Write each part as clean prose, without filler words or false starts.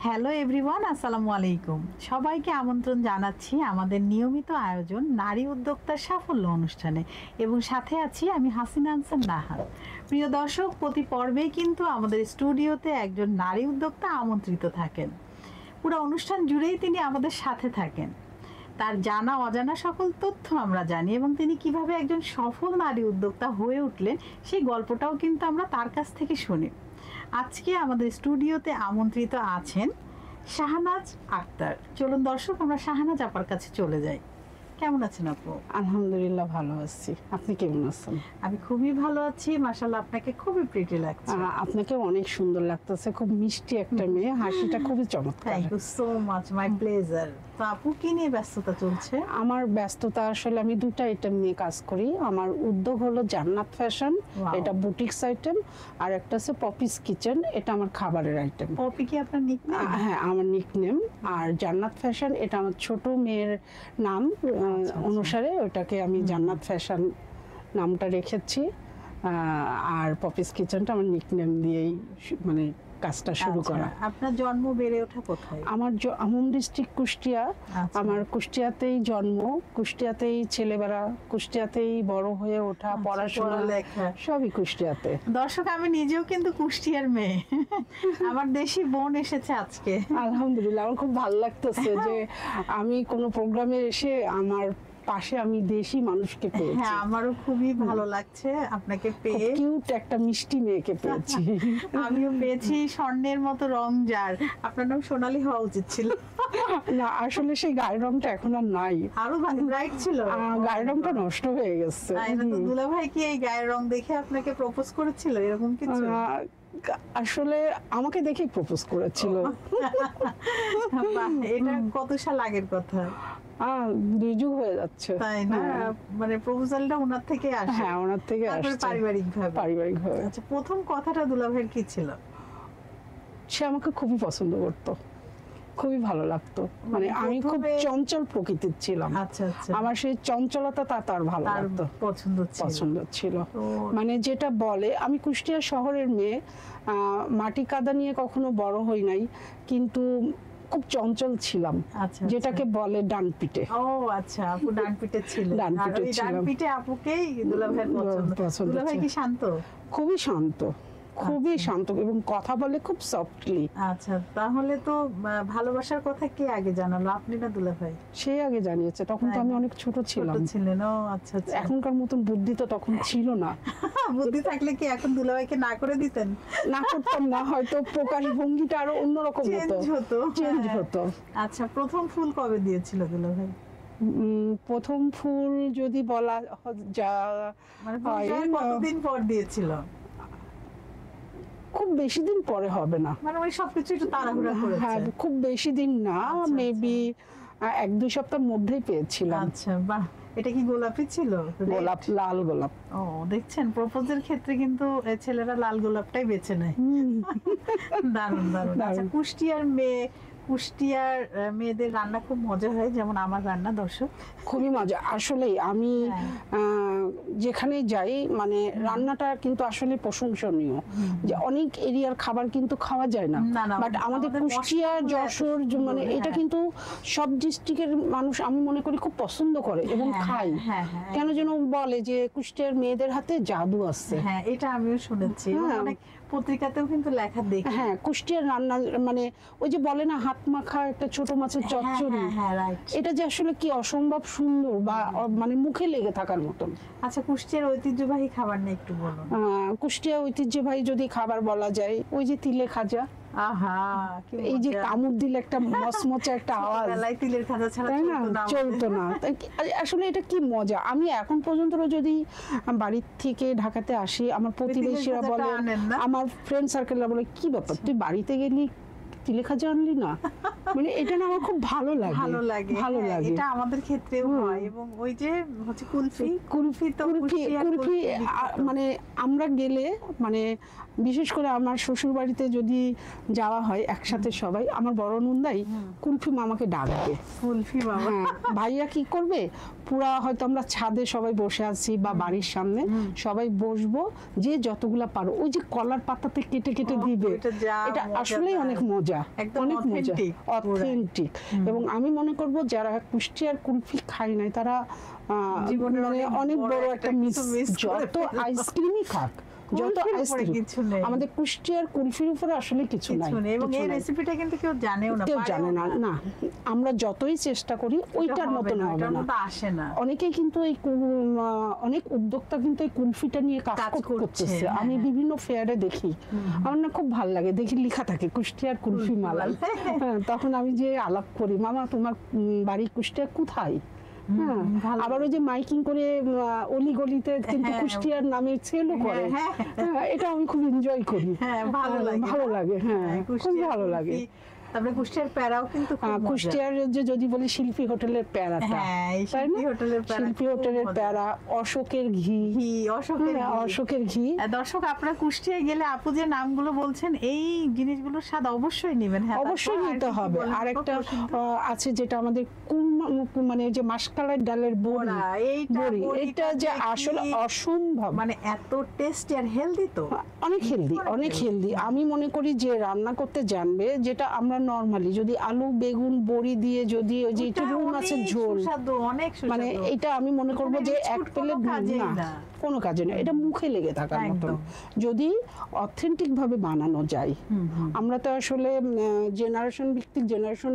Hello everyone, আসসালামু আলাইকুম। সবাইকে আমন্ত্রণ জানাচ্ছি আমাদের নিয়মিত আয়োজন নারী উদ্যোক্তার সাফল্য অনুষ্ঠানে, এবং সাথে আছি আমি হাসিনা আনসার নাহার। প্রিয় দর্শক, প্রতি পর্বেই কিন্তু আমাদের স্টুডিওতে একজন নারী উদ্যোক্তা আমন্ত্রিত থাকেন। পুরো অনুষ্ঠান জুড়েই তিনি আমাদের সাথে থাকেন। তার জানা অজানা সকল তথ্য আমরা জানি, এবং তিনি কিভাবে একজন সফল নারী উদ্যোক্তা হয়ে উঠলেন সেই গল্পটাও কিন্তু আমরা তার কাছ থেকে শুনি। আজকে আমাদের স্টুডিওতে আমন্ত্রিত আছেন শাহনাজ আক্তার। চলুন দর্শক, আমরা শাহনাজ আপার কাছে চলে যাই। কেমন আছেন আপু? আলহামদুলিল্লাহ ভালো আছি, আপনি কেমন আছেন? আমি খুবই ভালো আছি, মাশাআল্লাহ। আপনাকে খুবই প্রিটি লাগছে। আপনাকে অনেক সুন্দর লাগতেছে, খুব মিষ্টি একটা মেয়ে, হাসিটা খুবই চমৎকার। Thank you so much, my pleasure. তো আপু, কি নিয়ে ব্যস্ততা চলছে? আমার ব্যস্ততা আসলে আমি দুটো আইটেম নিয়ে কাজ করি। আমার উদ্যোগ হলো জান্নাত ফ্যাশন, এটা বুটিক্স আইটেম, আর একটা আছে পপিস কিচেন, এটা আমার খাবারের আইটেম। পপি কি আপনার নিকনেম? হ্যাঁ, আমার নিকনেম। আর জান্নাত ফ্যাশন এটা আমার ছোট মেয়ের নাম অনুসারে ওটাকে আমি জান্নাত ফ্যাশন নামটা রেখেছি। আর পপিস কিচেনটা আমার নিকনেম দিয়েই মানে কাজটা শুরু করা। আপনার জন্ম বেড়ে ওঠা কোথায়? আমার হোম ডিস্ট্রিক্ট কুষ্টিয়া। আমার কুষ্টিয়াতেই জন্ম, কুষ্টিয়াতেই ছেলেবেলা, কুষ্টিয়াতেই বড় হয়ে ওঠা, পড়াশোনা সবই কুষ্টিয়াতে। দর্শক, আমি নিজেও কিন্তু কুষ্টিয়ার মেয়ে। আমার দেশি বোন এসেছে আজকে। আলহামদুলিল্লাহ, আমার খুব ভালো লাগতেছে যে আমি কোনো প্রোগ্রামে এসে আমার পাশে আমি দেশি মানুষকে পেয়েছি। হ্যাঁ, আমারও খুবই ভালো লাগছে আপনাকে পেয়ে। কিউট একটা মিষ্টি মেয়েকে পেয়েছি। আমিও পেয়েছি স্বর্ণের মতো রং যার। আপনার নাম সোনালী হওয়া উচিত ছিল। না, আসলে সেই গায়ের রংটা এখন আর নাই। আরো ব্রাইট ছিল। গায়ের রংটা নষ্ট হয়ে গেছে। দুলা ভাই কি এই গায়ের রং দেখে আপনাকে প্রপোজ করেছিল এরকম কিছু? আসলে আমাকে দেখেই প্রপোজ করেছিল। এটা কত সাল আগের কথা? 2 যুগ হয়ে যাচ্ছে। তাই না? মানে প্রপোজালটা ওনার থেকে আসে? হ্যাঁ, ওনার থেকে আসে। পারিবারিকভাবে। আচ্ছা, প্রথম কথাটা দুলা ভাইয়ের কি ছিল? সে আমাকে খুবই পছন্দ করতো, খুবই ভালো লাগতো। মানে আমি খুব চঞ্চল প্রকৃতির ছিলাম। আচ্ছা আচ্ছা। আমার সেই চঞ্চলতা তার ভালো লাগতো, পছন্দ ছিল। মানে যেটা বলে, আমি কুষ্টিয়া শহরের মেয়ে, মাটি কাদা নিয়ে কখনো বড় হই নাই, কিন্তু খুব চঞ্চল ছিলাম। যেটাকে বলে ডানপিটে। ও আচ্ছা, আপু ডানপিটে ছিলেন। ডানপিটে আপুকেই দুলাভাই পছন্দ। দুলাভাই কি শান্ত? খুবই শান্ত, খুবই শান্ত, এবং কথা বলে খুব সফটলি। আচ্ছা, তাহলে তো ভালোবাসার কথা কে আগে জানালো, আপনি না দুলাভাই? সে আগে জানিয়েছে, তখন তো আমি অনেক ছোট ছিলাম। ও আচ্ছা আচ্ছা। এখনকার মতন বুদ্ধি তো তখন ছিল না। বুদ্ধি থাকলে কি এখন দুলাভাইকে না করে দিতেন? না করতাম না, হয়তো প্রকাশ ভঙ্গিটা আরো অন্যরকম চেঞ্জ হতো। আচ্ছা, প্রথম ফুল কবে দিয়েছিল দুলাভাই? প্রথম ফুল যদি বলা কতদিন পর দিয়েছিল? খুব বেশি দিন পরে হবে না, মানে ওই সবকিছু একটু তাড়াহুড়া করেছে। হ্যাঁ, খুব বেশি দিন না, মেবি 1-2 সপ্তাহের মধ্যেই পেয়েছিলাম। আচ্ছা, বাহ। এটা কি গোলাপি ছিল? গোলাপ, লাল গোলাপ। ও, দেখছেন, প্রপোজের ক্ষেত্রে কিন্তু ছেলেরা লাল গোলাপটাই বেছে নেয়। দারুণ দারুণ। আচ্ছা, কুষ্টিয়ার মেয়েদের রান্না খুব মজা হয়, যেমন আমার রান্না। দর্শক, খুবই মজা আসলে। আমি যেখানে যাই, মানে রান্নাটা কিন্তু আসলে প্রশংসনীয়। যে অনেক এরিয়ার খাবার কিন্তু খাওয়া যায় না, বাট আমাদের কুষ্টিয়া, যশোর, মানে এটা কিন্তু সব ডিস্ট্রিক্টের মানুষ আমি মনে করি খুব পছন্দ করে এবং খায়। কেন যেন বলে যে কুষ্টিয়ার মেয়েদের হাতে জাদু আছে। হ্যাঁ, এটা আমিও শুনেছি, অনেক পত্রিকাতেও কিন্তু লেখা দেখি। হ্যাঁ, কুষ্টিয়ার রান্না মানে ওই যে বলে না, হাত মাখা একটা ছোট মাছের চচ্চড়ি, এটা যে আসলে কি অসম্ভব সুন্দর, বা মানে মুখে লেগে থাকার মতন। আচ্ছা, কুষ্টিয়ার ঐতিহ্যবাহী খাবার নিয়ে একটু বলুন। কুষ্টিয়ার ঐতিহ্যবাহী যদি খাবার বলা যায়, ওই যে তিলে খাজা। এই যে কামড় দিলে একটা মচমচে একটা আওয়াজ, তিলের খাজা ছাড়া চলতো না। আসলে এটা কি মজা। আমি এখন পর্যন্ত যদি বাড়ির থেকে ঢাকাতে আসি, আমার প্রতিবেশীরা বলে, আমার ফ্রেন্ড সার্কেলরা বলে, কি ব্যাপার তুই বাড়িতে গেলি তিলে খাজা আনলি না? মানে এটা না আমার খুব ভালো লাগে। এটা আমাদের ক্ষেত্রেও হয়। এবং ওই যে হচ্ছে কুলফি মানে আমরা গেলে, মানে বিশেষ করে আমার শ্বশুর বাড়িতে যদি যাওয়া হয় একসাথে সবাই, আমার বড় নন্দাই কুলফি মামাকে ডাকবে। কুলফি মামা, ভাইয়া কি করবে, পুরা হয়তো আমরা ছাদে সবাই বসে আছি বা বাড়ির সামনে সবাই বসবো, যে যতগুলা পারো ওই যে কলার পাতাতে কেটে কেটে দিবে, এটা আসলেই অনেক মজা, অনেক মজা, অথেন্টিক। এবং আমি মনে করব যারা কুষ্টিয়ার কুলফি খায় নাই তারা মানে অনেক বড় একটা মিস। যত আইসক্রিমই খাক, যত আইসক্রিম, আমাদের কুষ্টিয়ার কুলফির উপরে আসলে কিছু নাই। এবং এই রেসিপিটা কিন্তু কেউ জানেও না, কেউ জানে না। না, আমরা যতই চেষ্টা করি ওইটার মতো হবে না, আসে না। অনেকেই কিন্তু এই অনেক উদ্যোক্তা কিন্তু এই কুলফিটা নিয়ে কাজ করতেছে। আমি বিভিন্ন ফেয়ারে দেখি, আমার না খুব ভালো লাগে, দেখি লেখা থাকে কুষ্টিয়ার কুলফি মালাই। তখন আমি যে আলাপ করি, মামা তোমার বাড়ি কুষ্টিয়া কোথায়? আবার ওই যে মাইকিং করে অলি গলিতে কিন্তু কুষ্টিয়ার নামে সেলও করে, এটা আমি খুব এনজয় করি, ভালো লাগে। হ্যাঁ, খুব ভালো লাগে। তারপরে কুষ্টিয়ার প্যারাও কিন্তু কুষ্টিয়ার যে যদি বলি শিল্পী হোটেলের প্যারাটা, তাই না? শিল্পী হোটেলের প্যারা, অশোকের ঘি, অশোকের ঘি। দর্শক, আপনারা কুষ্টিয়ায় গেলে আপু যে নামগুলো বলছেন এই জিনিসগুলোর স্বাদ অবশ্যই নেবেন। হ্যাঁ, অবশ্যই নিতে হবে। আরেকটা আছে যেটা আমাদের মানে যে মাসকালের ডালের বড়ি, এটা যে আসলে অসম্ভব, মানে এত টেস্টি আর হেলদি, তো অনেক হেলদি, অনেক হেলদি। আমি মনে করি যে রান্না করতে জানবে, যেটা আমরা নরমালি যদি আলু বেগুন বড়ি দিয়ে যদি ওই যে রুই মাছের ঝোল, মানে এটা আমি মনে করব যে এক প্লেট না, কোনো কাজে না, এটা মুখে লেগে থাকার মতন যদি অথেন্টিক ভাবে বানানো যায়। আমরা তো আসলে জেনারেশন ভিত্তিক জেনারেশন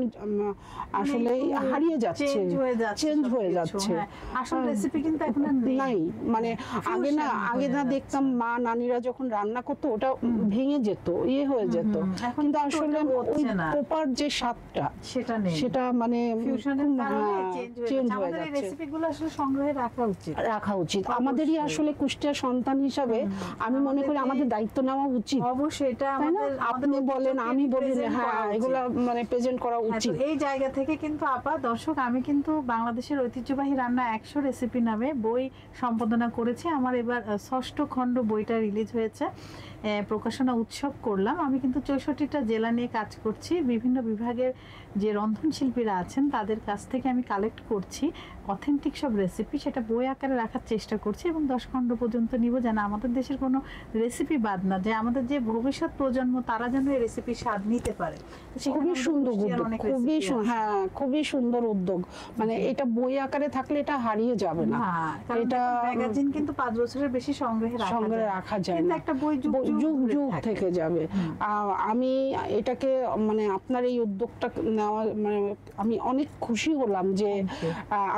আসলে হারিয়ে যাচ্ছে, চেঞ্জ হয়ে যাচ্ছে। আসল রেসিপি কিন্তু এখন নাই। মানে আগে না দেখতাম মা নানিরা যখন রান্না করতো ওটা ভেঙে যেত, ইয়ে হয়ে যেত, কিন্তু আসলে ওই প্রপার যে স্বাদটা সেটা মানে চেঞ্জ হয়ে যাচ্ছে। রেসিপিগুলো আসলে সংগ্রহে রাখা উচিত। আমাদেরই আসলে কুষ্টিয়া সন্তান হিসাবে আমি মনে করি আমাদের দায়িত্ব নেওয়া উচিত। অবশ্যই, এটা আপনি বলেন, আমি বলি, হ্যাঁ, এগুলা মানে প্রেজেন্ট করা উচিত। এই জায়গা থেকে কিন্তু আপা, দর্শক, আমি কিন্তু বাংলাদেশের ঐতিহ্যবাহী রান্না 100 রেসিপি নামে বই সম্পাদনা করেছি। আমার এবার 6ষ্ঠ খণ্ড বইটা রিলিজ হয়েছে, প্রকাশনা উৎসব করলাম। আমি কিন্তু 64টা জেলা নিয়ে কাজ করছি। বিভিন্ন বিভাগের যে রন্ধনশিল্পীরা আছেন তাদের কাছ থেকে আমি কালেক্ট করছি অথেন্টিক সব রেসিপি, সেটা বই আকারে রাখার চেষ্টা করছি এবং 10 খণ্ড পর্যন্ত নিব, যেন আমাদের দেশের কোনো রেসিপি বাদ না যায়, আমাদের যে ভবিষ্যৎ প্রজন্ম তারা যেন এই রেসিপির স্বাদ নিতে পারে। খুবই সুন্দর উদ্যোগ, খুবই সুন্দর উদ্যোগ। মানে এটা বই আকারে থাকলে এটা হারিয়ে যাবে না। এটা ম্যাগাজিন কিন্তু 5 বছরের বেশি সংগ্রহে রাখা যায় না, একটা বই যুগ যুগ থেকে যাবে। আমি এটাকে মানে আপনার এই উদ্যোগটা নেওয়া, মানে আমি অনেক খুশি হলাম যে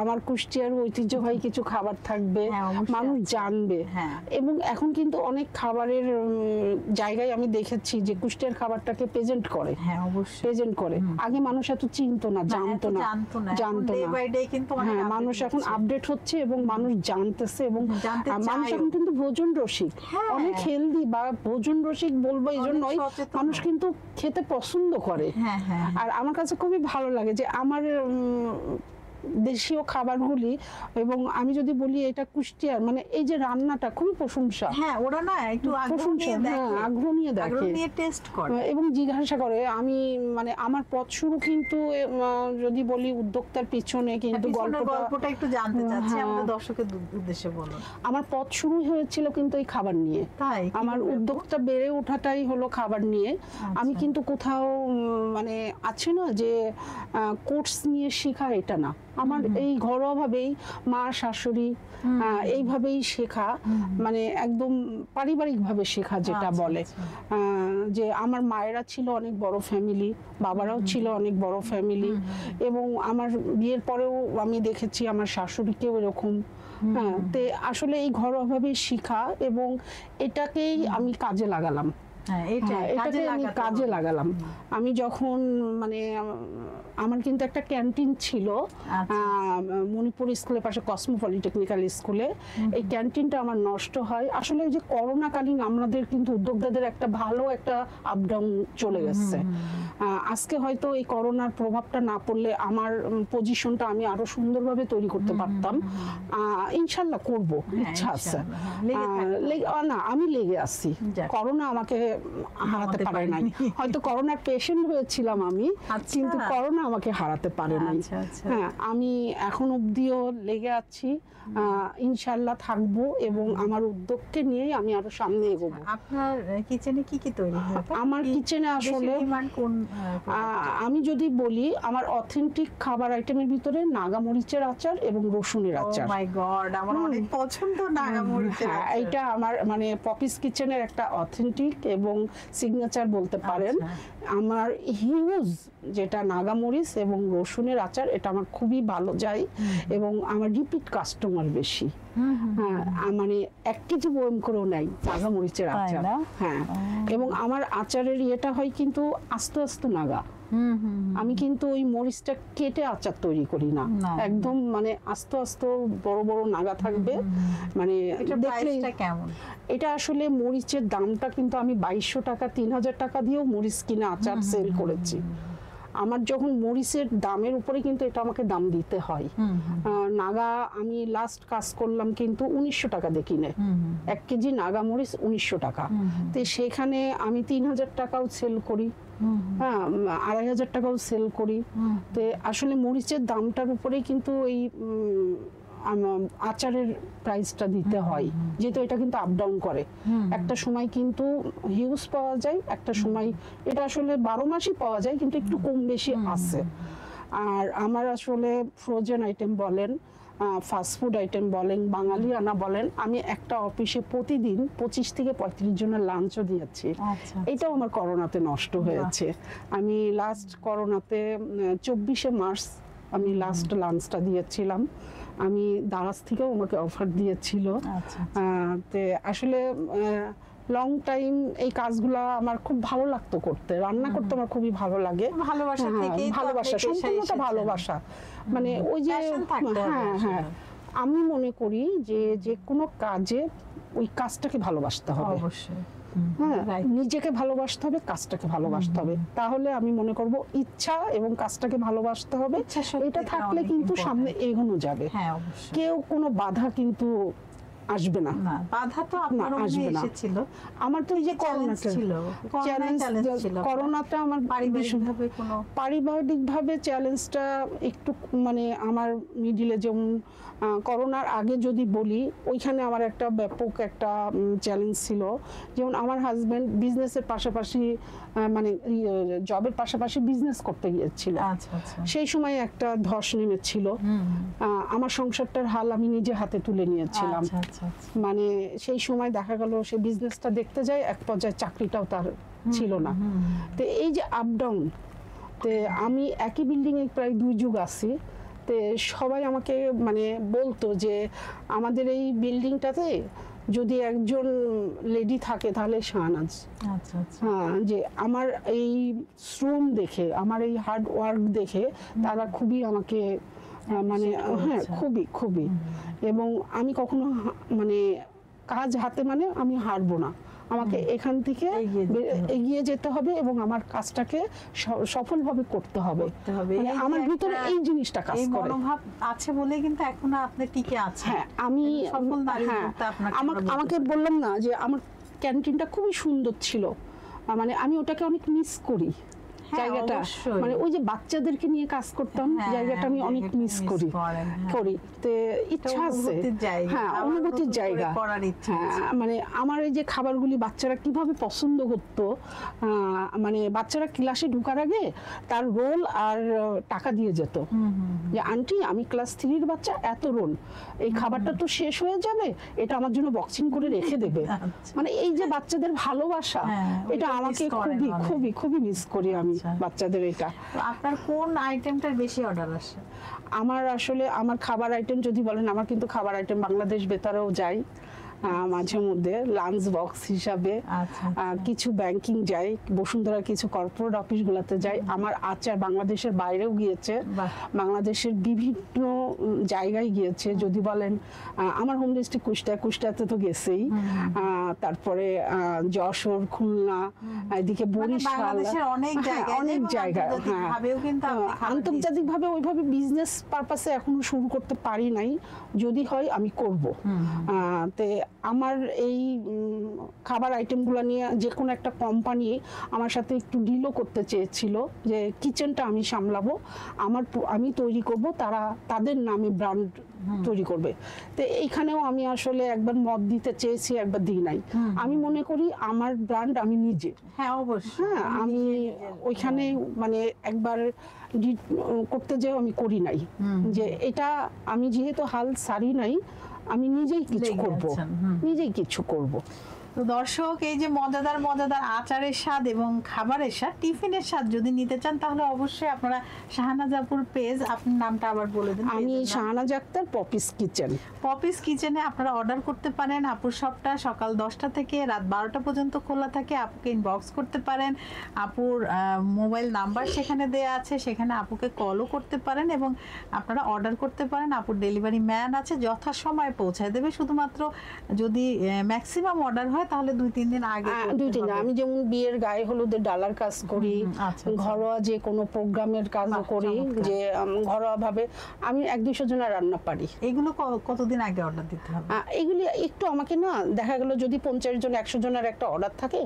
আমার কুষ্টিয়ার ঐতিহ্যবাহী কিছু খাবার থাকবে, মানুষ জানবে। এবং এখন কিন্তু অনেক খাবারের জায়গায় আমি দেখেছি যে কুষ্টিয়ার খাবারটাকে প্রেজেন্ট করে, প্রেজেন্ট করে। আগে মানুষ এত চিনতো না, জানতো না। হ্যাঁ, মানুষ এখন আপডেট হচ্ছে এবং মানুষ জানতেছে, এবং মানুষ এখন কিন্তু ভোজন রসিক, অনেক হেলদি বা ভোজন রসিক বলবো এই জন্যই মানুষ কিন্তু খেতে পছন্দ করে। আর আমার কাছে খুবই ভালো লাগে যে আমার দেশীয় খাবারগুলি, এবং আমি যদি বলি এটা কুষ্টিয়ার, মানে এই যে রান্নাটা খুবই প্রশংসা। ওরা না একটু আগ্রহ নিয়ে দেখে, টেস্ট করে এবং জিজ্ঞাসা করে। আমি মানে আমার পথ শুরু কিন্তু যদি বলি উদ্যোক্তার পিছনে, কিন্তু গল্পটা একটু জানতে চাচ্ছি, আমাদের দর্শকের উদ্দেশ্যে বলুন। আমার পথ শুরু হয়েছিল কিন্তু এই খাবার নিয়ে। আমার উদ্যোক্তা বেড়ে ওঠাটাই হলো খাবার নিয়ে। আমি কিন্তু কোথাও মানে আছে না যে কোর্স নিয়ে শেখা, এটা না। আমার এই ঘরোয়া ভাবেই মা শাশুড়ি এইভাবেই শেখা, মানে একদম পারিবারিক ভাবে শেখা, যেটা বলে যে আমার মায়েরা ছিল অনেক বড় ফ্যামিলি, বাবারাও ছিল অনেক বড় ফ্যামিলি, এবং আমার বিয়ের পরেও আমি দেখেছি আমার শাশুড়িকেও এরকম। তে আসলে এই ঘরোয়া ভাবেই শেখা, এবং এটাকেই আমি কাজে লাগালাম। এটাকে আমি কাজে লাগালাম। আমি যখন মানে আমার কিন্তু একটা ক্যান্টিন ছিল মণিপুর স্কুলের পাশে, কসমোপলিটেকনিক্যাল স্কুলে। এই ক্যান্টিনটা আমার নষ্ট হয় আসলে ওই যে করোনাকালীন আমাদের কিন্তু উদ্যোক্তাদের একটা ভালো একটা আপ ডাউন চলে গেছে। আজকে হয়তো এই করোনার প্রভাবটা না পড়লে আমার পজিশনটা আমি আরো সুন্দরভাবে তৈরি করতে পারতাম। ইনশাল্লাহ করব, ইচ্ছা আছে। না, আমি লেগে আছি। করোনা আমাকে হারাতে পারে নাই। হয়তো করোনার পেশেন্ট হয়েছিলাম আমি, কিন্তু করোনা আমাকে হারাতে পারে নাই। হ্যাঁ, আমি এখন অবধিও লেগে আছি, ইনশাআল্লাহ থাকবো এবং আমার উদ্যোগকে নিয়েই আমি আরো সামনে এগোবো। আপনার কিচেনে কি কি তৈরি হয়? আমার কিচেনে আসলে আমি যদি বলি, আমার অথেন্টিক খাবার আইটেমের ভিতরে নাগামরিচের আচার এবং রসুনের আচার। ও মাই গড, আমার অনেক পছন্দ নাগামরিচের আচার। এটা আমার মানে পপিস কিচেনের একটা অথেন্টিক এবং সিগনেচার বলতে পারেন। আমার হিউজ যেটা নাগামরিচ এবং রসুনের আচার, এটা আমার খুবই ভালো যায় এবং আমার রিপিট কাস্টমার বেশি। হ্যাঁ, মানে 1 কেজি বয়ম করেও নেয় নাগামরিচের আচার। হ্যাঁ, এবং আমার আচারের ইয়েটা হয় কিন্তু আস্তে আস্তে নাগা। আমি কিন্তু ওই মরিচটা কেটে আচার তৈরি করি না, একদম মানে আস্তে আস্তে বড় বড় নাগা থাকবে। মানে দেখলে কেমন, এটা আসলে মরিচের দামটা কিন্তু আমি 2200 টাকা 3000 টাকা দিয়েও মরিচ কিনে আচার সেল করেছি। আমার যখন মরিচের দামের উপরে কিন্তু এটা আমাকে দাম দিতে হয়। নাগা আমি লাস্ট কাজ করলাম কিন্তু 1900 টাকা দিয়ে কিনে, 1 কেজি নাগা মরিচ 1900 টাকা। তো সেখানে আমি 3000 টাকাও সেল করি, হ্যাঁ 2500 টাকাও সেল করি। তো আসলে মরিচের দামটার উপরেই কিন্তু এই আচারের প্রাইসটা দিতে হয়, যেহেতু এটা কিন্তু আপ ডাউন করে। একটা সময় কিন্তু হিউজ পাওয়া যায়, একটা সময় এটা আসলে 12 মাসই পাওয়া যায়, কিন্তু একটু কম বেশি আছে। আর আমার আসলে ফ্রোজেন আইটেম বলেন, ফাস্টফুড আইটেম বলেন, বাঙালিয়ানা বলেন, আমি একটা অফিসে প্রতিদিন 25 থেকে 35 জনের লাঞ্চও দিয়েছি। এটাও আমার করোনাতে নষ্ট হয়েছে। আমি লাস্ট করোনাতে 24শে মার্চ আমি লাস্ট লাঞ্চটা দিয়েছিলাম। আমি দারাজ থেকেও আমাকে অফার দিয়েছিল। তো আসলে লং টাইম এই কাজগুলো আমার খুব ভালো লাগতো করতে, রান্না করতে আমার খুবই ভালো লাগে। ভালোবাসা থেকে, ভালোবাসা, সম্পূর্ণটা ভালোবাসা। মানে ওই যে হ্যাঁ হ্যাঁ, আমি মনে করি যে যে কোনো কাজে ওই কাজটাকে ভালোবাসতে হবে। অবশ্যই, হ্যাঁ, নিজেকে ভালোবাসতে হবে, কাজটাকে ভালোবাসতে হবে। তাহলে আমি মনে করব ইচ্ছা এবং কাজটাকে ভালোবাসতে হবে। এটা থাকলে কিন্তু সামনে এগোনো যাবে। কেউ কোনো বাধা কিন্তু আসবে না। বাধা তো আপনার মধ্যে এসেছিল। আমার তো এই যে করোনাটা ছিল, করোনাটা আমার পারিবারিকভাবে চ্যালেঞ্জটা একটু মানে আমার মিডিলে, যেমন করোনার আগে যদি বলি, ওইখানে আমার একটা ব্যাপক একটা চ্যালেঞ্জ ছিল। যেমন আমার হাজবেন্ড বিজনেসের পাশাপাশি মানে জবের পাশাপাশি বিজনেস করতে গিয়েছিল। সেই সময় একটা ধস নেমেছিল। আমার সংসারটার হাল আমি নিজে হাতে তুলে নিয়েছিলাম। মানে সেই সময় দেখা গেল সে বিজনেসটা দেখতে যায়, এক পর্যায়ে চাকরিটাও তার ছিল না। তো এই যে আপ ডাউন, তো আমি একই বিল্ডিং এ প্রায় 2 যুগ আছি। তো সবাই আমাকে মানে বলতো যে আমাদের এই বিল্ডিংটাতে যদি একজন লেডি থাকে তাহলে শাহনাজ। হ্যাঁ, যে আমার এই শ্রম দেখে, আমার এই হার্ড ওয়ার্ক দেখে তারা খুবই আমাকে মানে হ্যাঁ খুবই খুবই, এবং আমি কখনো মানে কাজ হাতে মানে আমি হারবো না, আমাকে এখান থেকে এগিয়ে যেতে হবে এবং আমার কাজটাকে সফলভাবে করতে হবে। মানে আমার ভিতরে এই জিনিসটা কাজ করে, মনোভাব আছে বলে কিন্তু এখনো আপনি টিকে আছেন। হ্যাঁ, আমি আমাকে বললাম না যে আমার ক্যান্টিনটা খুবই সুন্দর ছিল, মানে আমি ওটাকে অনেক মিস করি। জায়গাটা মানে ওই যে বাচ্চাদেরকে নিয়ে কাজ করতাম, জায়গাটা আমি অনেক মিস করি। তো ইচ্ছা আছে, হ্যাঁ অনুভূতির জায়গা। মানে আমার এই যে খাবারগুলি বাচ্চারা কিভাবে পছন্দ করতো, মানে বাচ্চারা ক্লাসে ঢোকার আগে তার রোল আর টাকা দিয়ে যেত যে আন্টি আমি ক্লাস 3-র বাচ্চা, এত রোল, এই খাবারটা তো শেষ হয়ে যাবে, এটা আমার জন্য বক্সিং করে রেখে দেবে। মানে এই যে বাচ্চাদের ভালোবাসা, এটা আমাকে খুবই খুবই খুবই মিস করি আমি বাচ্চাদের। এটা আপনার কোন আইটেমটার বেশি অর্ডার আসে? আমার আসলে আমার খাবার আইটেম যদি বলেন, আমার কিন্তু খাবার আইটেম বাংলাদেশ বেতারেও যায় মাঝে মধ্যে লাঞ্চ বক্স হিসাবে, কিছু ব্যাংকিং যায়, বসুন্ধরা কিছু কর্পোরেট অফিসগুলোতে যায়। আমার আচার বাংলাদেশের বাইরেও গিয়েছে, বাংলাদেশের বিভিন্ন জায়গায় গিয়েছে। যদি বলেন আমার হোম ডিস্ট্রিক্ট কুষ্টিয়াতে তো গেছেই, তারপরে যশোর, খুলনা, এদিকে বরিশাল, অনেক জায়গায়। হ্যাঁ, আন্তর্জাতিকভাবে ওইভাবে বিজনেস পারপাসে এখনো শুরু করতে পারি নাই, যদি হয় আমি করব। তে আমার এই খাবার আইটেমগুলো নিয়ে যে কোনো একটা কোম্পানি আমার সাথে একটু ডিলও করতে চেয়েছিল যে কিচেনটা আমি সামলাবো, আমি তৈরি করব, তারা তাদের নামে ব্র্যান্ড তৈরি করবে। তো এইখানেও আমি আসলে একবার মত দিতে চেয়েছি, একবার দিই নাই। আমি মনে করি আমার ব্র্যান্ড আমি নিজে। হ্যাঁ অবশ্যই। হ্যাঁ, আমি ওইখানে মানে একবার করতে যেও আমি করি নাই, যে এটা আমি যেহেতু হাল সারি নাই, আমি নিজেই কিছু করব, নিজেই কিছু করব। তো দর্শক, এই যে মজাদার মজাদার আচারের স্বাদ এবং খাবারের স্বাদ, টিফিনের স্বাদ যদি নিতে চান তাহলে অবশ্যই আপনারা শাহনাজ আপুর পেজ, আপনার নামটা আবার বলে দিন। আমি Shahnaz Akter, Poppy's kitchen. Poppy's কিচেনে আপনারা অর্ডার করতে পারেন। আপুর শপটা সকাল 10টা থেকে রাত 12টা পর্যন্ত খোলা থাকে। আপুকে ইনবক্স করতে পারেন, আপুর মোবাইল নাম্বার সেখানে দেয়া আছে, সেখানে আপুকে কলও করতে পারেন এবং আপনারা অর্ডার করতে পারেন। আপুর ডেলিভারি ম্যান আছে, যথাসময়ে পৌঁছায় দেবে। শুধুমাত্র যদি ম্যাক্সিমাম অর্ডার হয় তাহলে 2-3 দিন আগে। 2-3 দিন। আমি যেমন বিয়ের গায়ে হলুদের ডালার কাজ করি, ঘরোয়া যে কোনো প্রোগ্রামের কাজও করি, যে ঘরোয়া ভাবে আমি 100-200 জনের রান্না পারি। এগুলো কতদিন আগে অর্ডার দিতে হবে? এগুলি একটু আমাকে না, দেখা গেল যদি 50 জন 100 জনের একটা অর্ডার থাকে,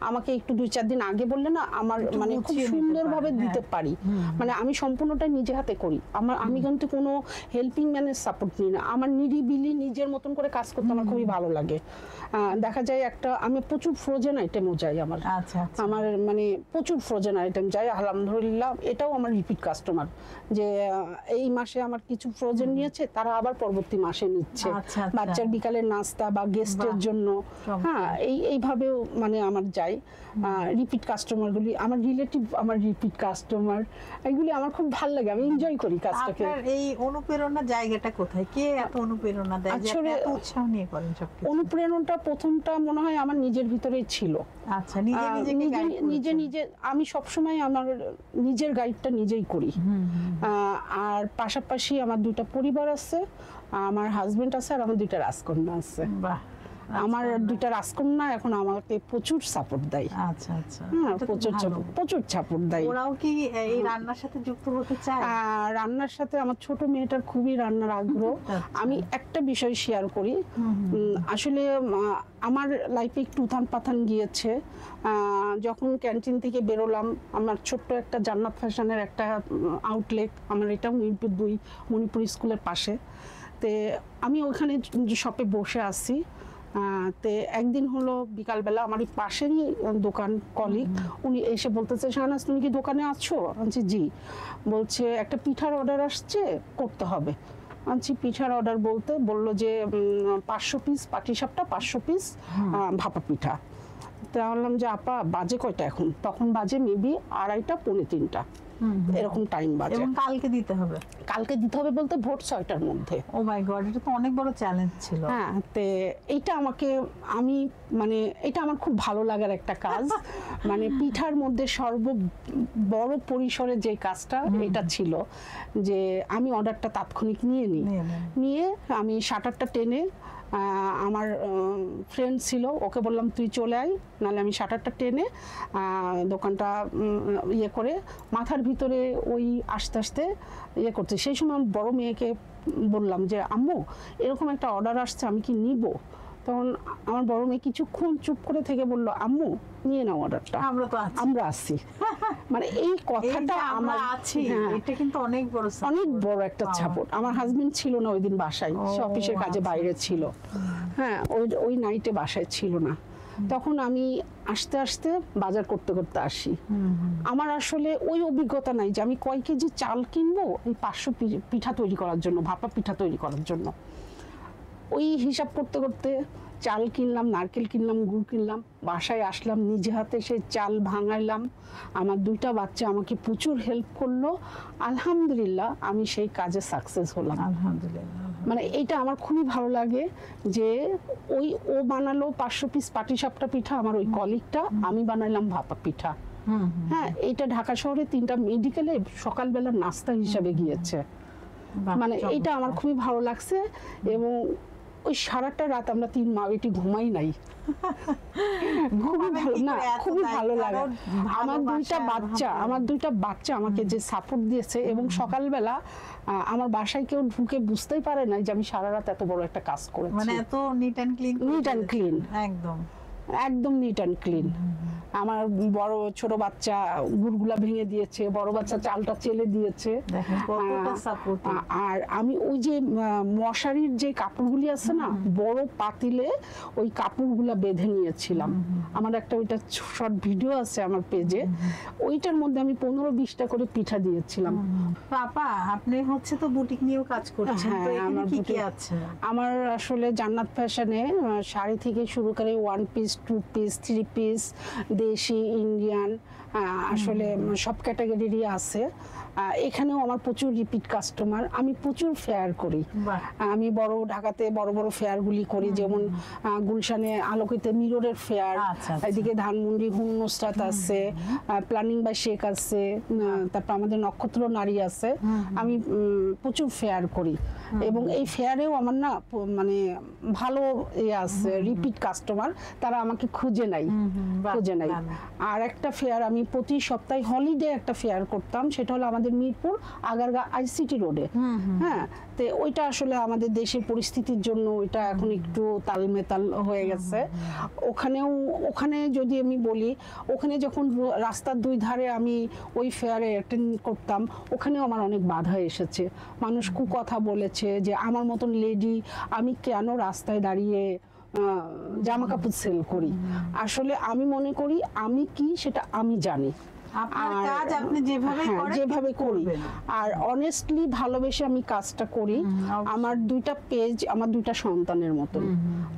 আমাকে একটু 2-4 দিন আগে বললে না আমার মানে খুব সুন্দরভাবে দিতে পারি। মানে আমি সম্পূর্ণটা নিজে হাতে করি। আমি কিন্তু কোনো হেল্পিং ম্যানের সাপোর্ট নিই না। আমার নিরিবিলি নিজের মতন করে কাজ করতে আমার খুবই ভালো লাগে। দেখা যায় আমি প্রচুর ফ্রোজেন আইটেমও যাই। আমার মানে প্রচুর ফ্রোজেন আইটেম যাই, আলহামদুলিল্লাহ। এটাও আমার রিপিট কাস্টমার, যে এই মাসে আমার কিছু ফ্রোজেন নিয়েছে, তারা আবার পরবর্তী মাসে নিচ্ছে। বাচ্চার বিকালের নাস্তা বা গেস্টের জন্য। হ্যাঁ, এইভাবেও মানে আমার যাই। রিপিট কাস্টমারগুলি আমার রিলেটিভ, আমার রিপিট কাস্টমার, এগুলি আমার খুব ভালো লাগে। আমি এনজয় করি কাজটাকে। আপনার এই অনুপ্রেরণার জায়গাটা কোথায়? কে এত অনুপ্রেরণা দেয় যে এত উৎসাহ নিয়ে করেন সবকিছু? অনুপ্রেরণাটা প্রথমটা মনে হয় আমার নিজের ভিতরেই ছিল। আচ্ছা, নিজে আমি সবসময় আমার নিজের গাইডটা নিজেই করি। আর পাশাপাশি আমার 2টা পরিবার আছে, আমার হাজবেন্ড আছে, আর আমার 2টা রাজকন্যা আছে। বাহ। আমার 2টা রাজকন্যা এখন আমাকে প্রচুর সাপোর্ট দেয়। আচ্ছা আচ্ছা, প্রচুর সাপোর্ট দেয়। ওরাও কি এই রান্নার সাথে যুক্ত হতে চায়? রান্নার সাথে আমার ছোট মেয়েটার খুবই রান্নার আগ্রহ। আমি একটা বিষয় শেয়ার করি। আসলে আমার লাইফে একটু উথান পাথান গিয়েছে। যখন ক্যান্টিন থেকে বেরোলাম, আমার ছোট্ট একটা জান্নাত ফ্যাশনের একটা আউটলেট, আমার এটা মণিপুর স্কুলের পাশে। তে আমি ওখানে শপে বসে আছি। তে একদিন হলো বিকালবেলা আমার এই পাশেরই দোকান কলিগ, উনি এসে বলতেছে, শাহনাজ তুমি কি দোকানে আছো? বলছি জি। বলছে একটা পিঠার অর্ডার আসছে, করতে হবে। আনছি পিঠার অর্ডার, বললো যে 500 পিস পাটিসাপটা, 500 পিস ভাপা পিঠা। তা বললাম যে আপা বাজে কয়টা এখন? তখন বাজে মেবি 2:30 পৌনে 3টা এরকম টাইম বাজে। এবং কালকে দিতে হবে? কালকে দিতে হবে বলতে ভোর 6টার মধ্যে। ও মাই গড, এটা তো অনেক বড় চ্যালেঞ্জ ছিল। হ্যাঁ, তে এইটা এটা আমার খুব ভালো লাগার একটা কাজ। মানে পিঠার মধ্যে বড় পরিসরে যে কাজটা, এটা ছিল যে আমি অর্ডারটা তাৎক্ষণিক নিয়ে আমি শাটারটা টেনে, আমার ফ্রেন্ড ছিল, ওকে বললাম তুই চলে আয়, নাহলে আমি শাটারটা টেনে দোকানটা ইয়ে করে মাথার ভিতরে ওই আস্তে আস্তে ইয়ে করতে। সেই সময় বড় মেয়েকে বললাম যে আম্মু এরকম একটা অর্ডার আসছে, আমি কি নিব? তখন আমার বড় মেয়ে কিছুক্ষণ চুপ করে থেকে বললো, আম্মু নিয়ে নাও অর্ডারটা, আমরা আছি। মানে এই কথাটা আমার আছি, এটা কিন্তু অনেক বড় একটা সাপোর্ট। আমার হাজবেন্ড ছিল না ওই দিন বাসায়, সে অফিসের কাজে বাইরে ছিল। হ্যাঁ, ওই নাইটে বাসায় ছিল না। তখন আমি আস্তে আস্তে বাজার করতে করতে আসি। আমার আসলে ওই অভিজ্ঞতা নাই যে আমি কয় কেজি চাল কিনবো এই 500 পিঠা তৈরি করার জন্য, ভাপা পিঠা তৈরি করার জন্য। ওই হিসাব করতে করতে চাল কিনলাম, নারকেল কিনলাম, গুড় কিনলাম, বাসায় আসলাম, নিজে হাতে সেই চাল ভাঙাইলাম। আমার 2টা বাচ্চা আমাকে প্রচুর হেল্প করলো। আলহামদুলিল্লাহ আমি সেই কাজে সাকসেস হলাম। আলহামদুলিল্লাহ। মানে এইটা আমার খুবই ভালো লাগে যে ও বানালো 500 পিস পাটিসাপটা পিঠা, আমার ওই কলিগটা, আমি বানাইলাম ভাপা পিঠা। হ্যাঁ, এইটা ঢাকা শহরে 3টা মেডিকেলে সকালবেলা নাস্তা হিসাবে গিয়েছে। মানে এইটা আমার খুবই ভালো লাগছে। এবং ওই সারাটা রাত আমরা 3 মা বেটি ঘুমাই নাই। খুবই ভালো না, খুবই ভালো লাগে। আমার দুইটা বাচ্চা আমাকে যে সাপোর্ট দিয়েছে, এবং সকালবেলা আমার বাসায় কেউ ঢুকে বুঝতেই পারে না যে আমি সারা রাত এত বড় একটা কাজ করেছি। মানে এত নিট অ্যান্ড ক্লিন একদম নিট অ্যান্ড ক্লিন। আমার বড় ছোট বাচ্চা গুড়গুলা ভেঙে দিয়েছে, বড় বাচ্চা চালটা চেলে দিয়েছে। আর আমি ওই যে মশারির যে কাপড়গুলি আছে না, বড় পাতিলে ওই কাপড়গুলা বেঁধে নিয়েছিলাম। আমার একটা ওইটা শর্ট ভিডিও আছে আমার পেজে, ওইটার মধ্যে আমি 15-20টা করে পিঠা দিয়েছিলাম। পাপা আপনি হচ্ছে তো বুটিক নিয়েও কাজ করছেন, তো এখানে কি কি আছে? আমার আসলে জান্নাত ফ্যাশনে শাড়ি থেকে শুরু করে 1 পিস, 2 পিস, 3 পিস, দেশি, ইন্ডিয়ান, আসলে সব ক্যাটাগরিরই আছে। এখানেও আমার প্রচুর রিপিট কাস্টমার। আমি প্রচুর ফেয়ার করি। আমি ঢাকাতে বড় বড় ফেয়ারগুলি করি, যেমন গুলশানে আলোকিতে মিররের ফেয়ার, এদিকে ধানমন্ডি হুন নুসরাত আছে, প্ল্যানিং বাই শেখ আছে, তারপর আমাদের নক্ষত্র নারী আছে। আমি প্রচুর ফেয়ার করি, এবং এই ফেয়ারেও আমার না মানে ভালো আছে রিপিট কাস্টমার, তারা আমাকে খুঁজে নাই। আর একটা ফেয়ার আমি প্রতি সপ্তাহে হলিডে একটা ফেয়ার করতাম, সেটা হলো আমাদের মিরপুর আগারগা আইসিটি রোডে। হ্যাঁ, তো ওইটা আসলে আমাদের দেশের পরিস্থিতির জন্য ওইটা এখন একটু তালমেতাল হয়ে গেছে। ওখানে যদি আমি বলি, ওখানে যখন রাস্তার 2 ধারে আমি ওই ফেয়ারে অ্যাটেন্ড করতাম, ওখানেও আমার অনেক বাধা এসেছে। মানুষ কথা বলেছে যে আমার মতন লেডি আমি কেন রাস্তায় দাঁড়িয়ে জামা কাপড় সেল করি। আসলে আমি মনে করি আমি কি সেটা আমি জানি, যেভাবে করি, আর অনেস্টলি ভালোবেসে আমি কাজটা করি। আমার 2টা পেজ আমার 2টা সন্তানের মতন।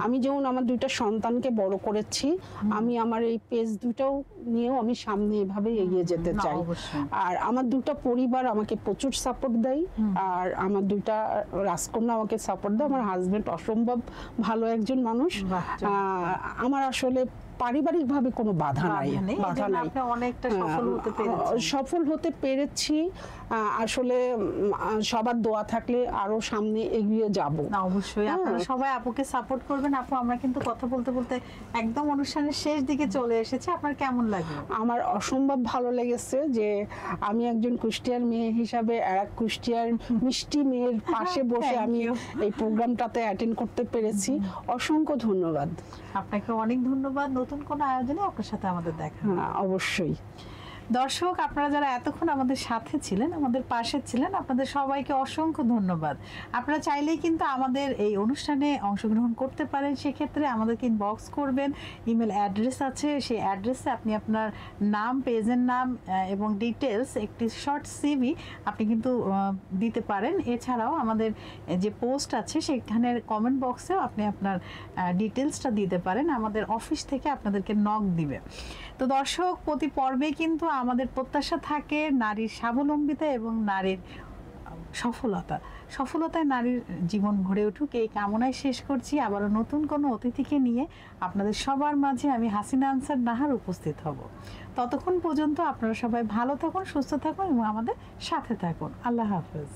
আমি যেমন আমার 2টা সন্তানকে বড় করেছি, আমি আমার এই পেজ 2টাও নিয়েও আমি সামনে এভাবে এগিয়ে যেতে চাই। আর আমার 2টা পরিবার আমাকে প্রচুর সাপোর্ট দেয়, আর আমার 2টা রাজকন্যা আমাকে সাপোর্ট দেয়। আমার হাজবেন্ড অসম্ভব ভালো একজন মানুষ। আমার আসলে পারিবারিক ভাবে কোনো বাধা নাই। সফল হতে পেরেছি। আসলে সবার দোয়া থাকলে আরো সামনে এগিয়ে যাব। অবশ্যই আপনারা সবাই আপুকে সাপোর্ট করবেন। আপু, আমরা কিন্তু কথা বলতে বলতে একদম অনুষ্ঠানের শেষ দিকে চলে এসেছি। আপনার কেমন লাগে? আমার অসম্ভব ভালো লেগেছে যে আমি একজন কুষ্টিয়ার মেয়ে হিসাবে এক কুষ্টিয়ার মিষ্টি মেয়ের পাশে বসে আমি এই প্রোগ্রামটাতে অ্যাটেন্ড করতে পেরেছি। অসংখ্য ধন্যবাদ। আপনাকে অনেক ধন্যবাদ। নতুন কোনো আয়োজনে আপনার সাথে আমাদের দেখা। অবশ্যই। দর্শক, আপনারা যারা এতক্ষণ আমাদের সাথে ছিলেন, আমাদের পাশে ছিলেন, আপনাদের সবাইকে অসংখ্য ধন্যবাদ। আপনারা চাইলেই কিন্তু আমাদের এই অনুষ্ঠানে অংশগ্রহণ করতে পারেন। সেক্ষেত্রে আমাদেরকে ইনবক্স করবেন, ইমেল অ্যাড্রেস আছে, সেই অ্যাড্রেসে আপনি আপনার নাম, পেজের নাম এবং ডিটেলস, একটি শর্ট সিভি আপনি কিন্তু দিতে পারেন। এছাড়াও আমাদের যে পোস্ট আছে সেখানের কমেন্ট বক্সেও আপনি আপনার ডিটেলসটা দিতে পারেন। আমাদের অফিস থেকে আপনাদেরকে নক দিবে। তো দর্শক, প্রতি পর্বে কিন্তু আমাদের প্রত্যাশা থাকে নারীর স্বাবলম্বিতা এবং নারীর সফলতায় নারীর জীবন ভরে উঠুক, এই কামনায় শেষ করছি। আবারও নতুন কোনো অতিথিকে নিয়ে আপনাদের সবার মাঝে আমি হাসিনা আনসার নাহার উপস্থিত হব। ততক্ষণ পর্যন্ত আপনারা সবাই ভালো থাকুন, সুস্থ থাকুন এবং আমাদের সাথে থাকুন। আল্লাহ হাফেজ।